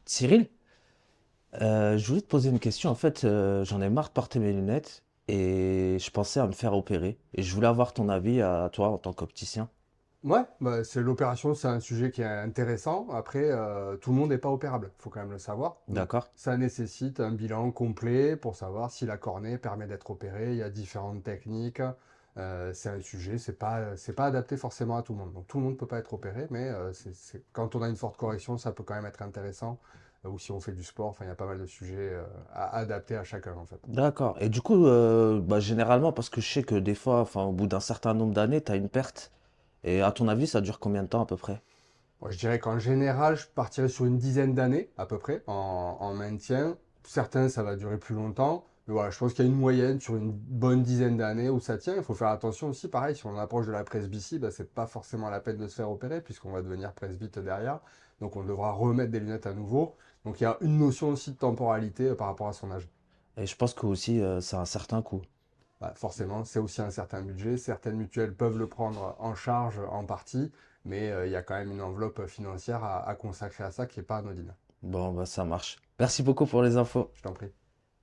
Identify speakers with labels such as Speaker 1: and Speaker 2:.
Speaker 1: Cyril, je voulais te poser une question. En fait, j'en ai marre de porter mes lunettes et je pensais à me faire opérer. Et je voulais avoir ton avis à toi en tant qu'opticien.
Speaker 2: Ouais, bah, c'est l'opération, c'est un sujet qui est intéressant. Après, tout le monde n'est pas opérable, il faut quand même le savoir. Donc,
Speaker 1: D'accord?
Speaker 2: ça nécessite un bilan complet pour savoir si la cornée permet d'être opérée. Il y a différentes techniques. C'est un sujet, c'est pas adapté forcément à tout le monde. Donc, tout le monde ne peut pas être opéré, mais quand on a une forte correction, ça peut quand même être intéressant. Ou si on fait du sport, enfin, il y a pas mal de sujets à adapter à chacun, en fait.
Speaker 1: D'accord. Et du coup, bah, généralement, parce que je sais que des fois, enfin, au bout d'un certain nombre d'années, tu as une perte. Et à ton avis, ça dure combien de temps à peu près?
Speaker 2: Moi, je dirais qu'en général, je partirais sur une dizaine d'années à peu près en maintien. Certains, ça va durer plus longtemps. Mais voilà, je pense qu'il y a une moyenne sur une bonne dizaine d'années où ça tient. Il faut faire attention aussi, pareil, si on approche de la presbytie, bah, c'est pas forcément la peine de se faire opérer puisqu'on va devenir presbyte derrière. Donc on devra remettre des lunettes à nouveau. Donc il y a une notion aussi de temporalité par rapport à son âge.
Speaker 1: Et je pense que aussi, c'est un certain coût.
Speaker 2: Bah, forcément, c'est aussi un certain budget. Certaines mutuelles peuvent le prendre en charge en partie, mais il y a quand même une enveloppe financière à consacrer à ça qui n'est pas anodine.
Speaker 1: Bon, bah, ça marche. Merci beaucoup pour les infos.
Speaker 2: Je t'en prie.